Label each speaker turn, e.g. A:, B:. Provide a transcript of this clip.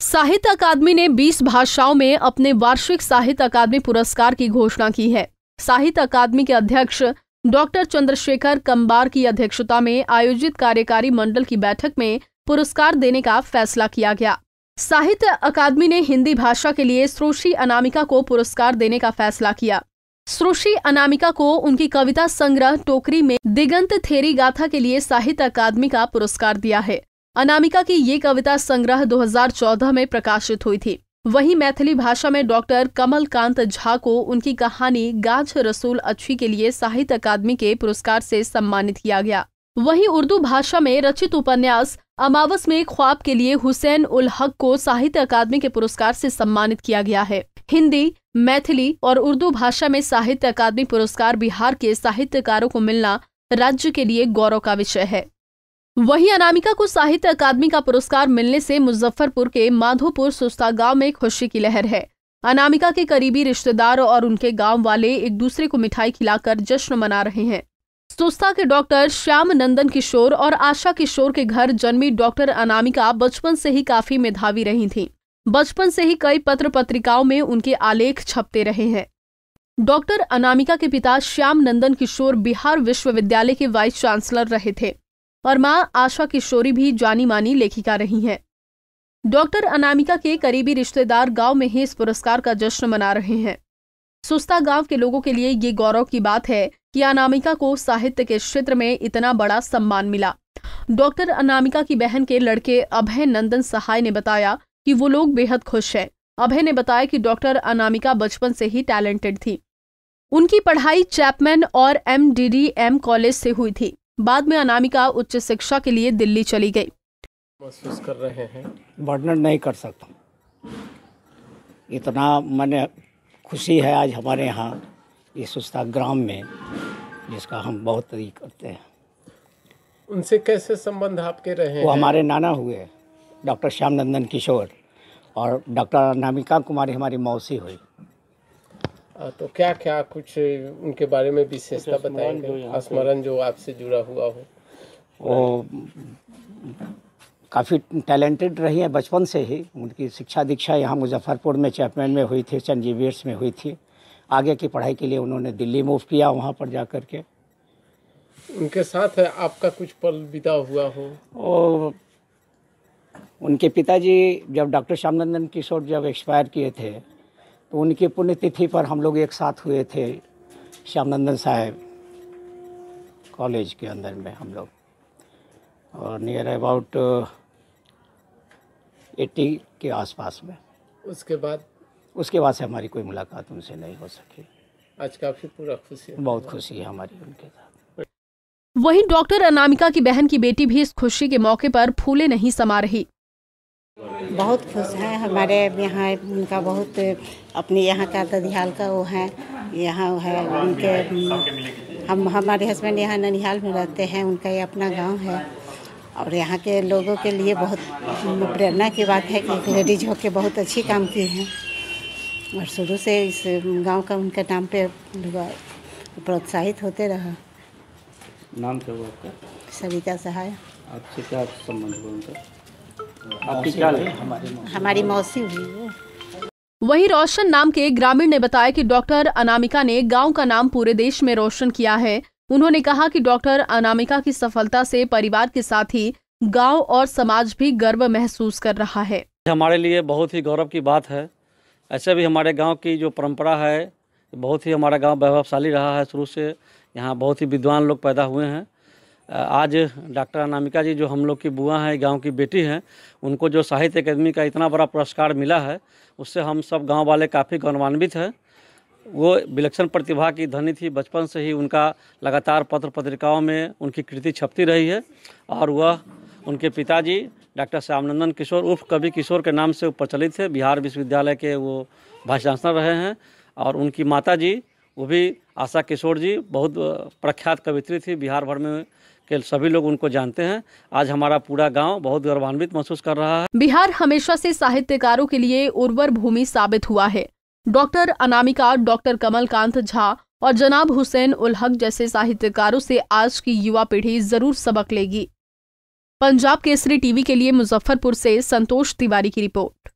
A: साहित्य अकादमी ने 20 भाषाओं में अपने वार्षिक साहित्य अकादमी पुरस्कार की घोषणा की है। साहित्य अकादमी के अध्यक्ष डॉक्टर चंद्रशेखर कंबार की अध्यक्षता में आयोजित कार्यकारी मंडल की बैठक में पुरस्कार देने का फैसला किया गया। साहित्य अकादमी ने हिंदी भाषा के लिए श्रोषी अनामिका को पुरस्कार देने का फैसला किया। श्रोषी अनामिका को उनकी कविता संग्रह टोकरी में दिगंत थेरी गाथा के लिए साहित्य अकादमी का पुरस्कार दिया है। अनामिका की ये कविता संग्रह 2014 में प्रकाशित हुई थी। वहीं मैथिली भाषा में डॉक्टर कमलकांत झा को उनकी कहानी गाछ रसूल अच्छी के लिए साहित्य अकादमी के पुरस्कार से सम्मानित किया गया। वहीं उर्दू भाषा में रचित उपन्यास अमावस में ख्वाब के लिए हुसैन उल हक को साहित्य अकादमी के पुरस्कार से सम्मानित किया गया है। हिंदी, मैथिली और उर्दू भाषा में साहित्य अकादमी पुरस्कार बिहार के साहित्यकारों को मिलना राज्य के लिए गौरव का विषय है। वहीं अनामिका को साहित्य अकादमी का पुरस्कार मिलने से मुजफ्फरपुर के माधोपुर सुस्ता गांव में खुशी की लहर है। अनामिका के करीबी रिश्तेदार और उनके गांव वाले एक दूसरे को मिठाई खिलाकर जश्न मना रहे हैं। सुस्ता के डॉक्टर श्याम नंदन किशोर और आशा किशोर के घर जन्मी डॉक्टर अनामिका बचपन से ही काफी मेधावी रही थीं। बचपन से ही कई पत्र पत्रिकाओं में उनके आलेख छपते रहे हैं। डॉक्टर अनामिका के पिता श्याम नंदन किशोर बिहार विश्वविद्यालय के वाइस चांसलर रहे थे और मां आशा किशोरी भी जानी मानी लेखिका रही हैं। डॉक्टर अनामिका के करीबी रिश्तेदार गांव में ही इस पुरस्कार का जश्न मना रहे हैं। सुस्ता गांव के लोगों के लिए ये गौरव की बात है कि अनामिका को साहित्य के क्षेत्र में इतना बड़ा सम्मान मिला। डॉक्टर अनामिका की बहन के लड़के अभय नंदन सहाय ने बताया कि वो लोग बेहद खुश हैं। अभय ने बताया कि डॉक्टर अनामिका बचपन से ही टैलेंटेड थी। उनकी पढ़ाई चैपमैन और MDDM कॉलेज से हुई थी। बाद में अनामिका उच्च शिक्षा के लिए दिल्ली चली गई।
B: महसूस कर रहे हैं,
C: वर्णन नहीं कर सकता। इतना मैंने खुशी है आज हमारे यहाँ इस सुस्ता ग्राम में, जिसका हम बहुत तारीफ करते हैं।
B: उनसे कैसे संबंध आपके रहे हैं?
C: वो हमारे नाना हुए डॉक्टर श्याम नंदन किशोर, और डॉक्टर अनामिका कुमारी हमारी मौसी हुई।
B: तो क्या क्या कुछ उनके बारे में विशेषता बताएंगे, स्मरण जो आपसे जुड़ा हुआ हो?
C: वो काफ़ी टैलेंटेड रही है बचपन से ही। उनकी शिक्षा दीक्षा यहाँ मुजफ्फरपुर में चैपमैन में हुई थी, सेंट जेवियर्स में हुई थी। आगे की पढ़ाई के लिए उन्होंने दिल्ली मूव किया, वहाँ पर जा कर के।
B: उनके साथ आपका कुछ पल बिता हुआ हो?
C: उनके पिताजी जब डॉक्टर श्यामनंदन किशोर जब एक्सपायर किए थे, तो उनकी पुण्यतिथि पर हम लोग एक साथ हुए थे श्यामनंदन साहब कॉलेज के अंदर में हम लोग, और नियर अबाउट 80 के आसपास में।
B: उसके बाद
C: से हमारी कोई मुलाकात उनसे नहीं हो सकी।
B: आज काफ़ी पूरा खुशी है,
C: बहुत खुशी है हमारी उनके साथ।
A: वहीं डॉक्टर अनामिका की बहन की बेटी भी इस खुशी के मौके पर फूले नहीं समा रही।
D: बहुत खुश हैं। हमारे यहाँ उनका बहुत अपने यहाँ का ददियाल का वो है, यहाँ है उनके। हमारे हस्बैंड यहाँ ननिहाल में रहते हैं, उनका ये अपना गांव है। और यहाँ के लोगों के लिए बहुत प्रेरणा की बात है कि एक लेडीज होकर बहुत अच्छी काम की हैं, और शुरू से इस गांव का उनके नाम पे प्रोत्साहित होते रहा।
C: नाम क्या हुआ आपका?
D: सरिता सहाय।
C: आपसे क्या संबंध हुआ उनका? आपकी क्या
D: हमारी मौसी हुई है।
A: वहीं रोशन नाम के ग्रामीण ने बताया कि डॉक्टर अनामिका ने गांव का नाम पूरे देश में रोशन किया है। उन्होंने कहा कि डॉक्टर अनामिका की सफलता से परिवार के साथ ही गांव और समाज भी गर्व महसूस कर रहा है।
E: हमारे लिए बहुत ही गौरव की बात है। ऐसे भी हमारे गांव की जो परंपरा है, बहुत ही हमारा गांव वैभवशाली रहा है। शुरू से यहाँ बहुत ही विद्वान लोग पैदा हुए हैं। आज डॉक्टर अनामिका जी जो हम लोग की बुआ हैं, गांव की बेटी हैं, उनको जो साहित्य अकादमी का इतना बड़ा पुरस्कार मिला है, उससे हम सब गांव वाले काफ़ी गौरवान्वित हैं। वो विलक्षण प्रतिभा की धनी थी। बचपन से ही उनका लगातार पत्र पत्रिकाओं में उनकी कृति छपती रही है, और वह उनके पिताजी डॉक्टर श्यामनंदन किशोर उर्फ कवि किशोर के नाम से प्रचलित थे। बिहार विश्वविद्यालय के वो वाइस चांसलर रहे हैं। और उनकी माता जी वो भी आशा किशोर जी बहुत प्रख्यात कवित्री थी। बिहार भर में के सभी लोग उनको जानते हैं। आज हमारा पूरा गांव बहुत गौरवान्वित महसूस कर रहा है।
A: बिहार हमेशा से साहित्यकारों के लिए उर्वर भूमि साबित हुआ है। डॉक्टर अनामिका, डॉक्टर कमलकांत झा और जनाब हुसैन उल हक जैसे साहित्यकारों से आज की युवा पीढ़ी जरूर सबक लेगी। पंजाब केसरी टीवी के लिए मुजफ्फरपुर से संतोष तिवारी की रिपोर्ट।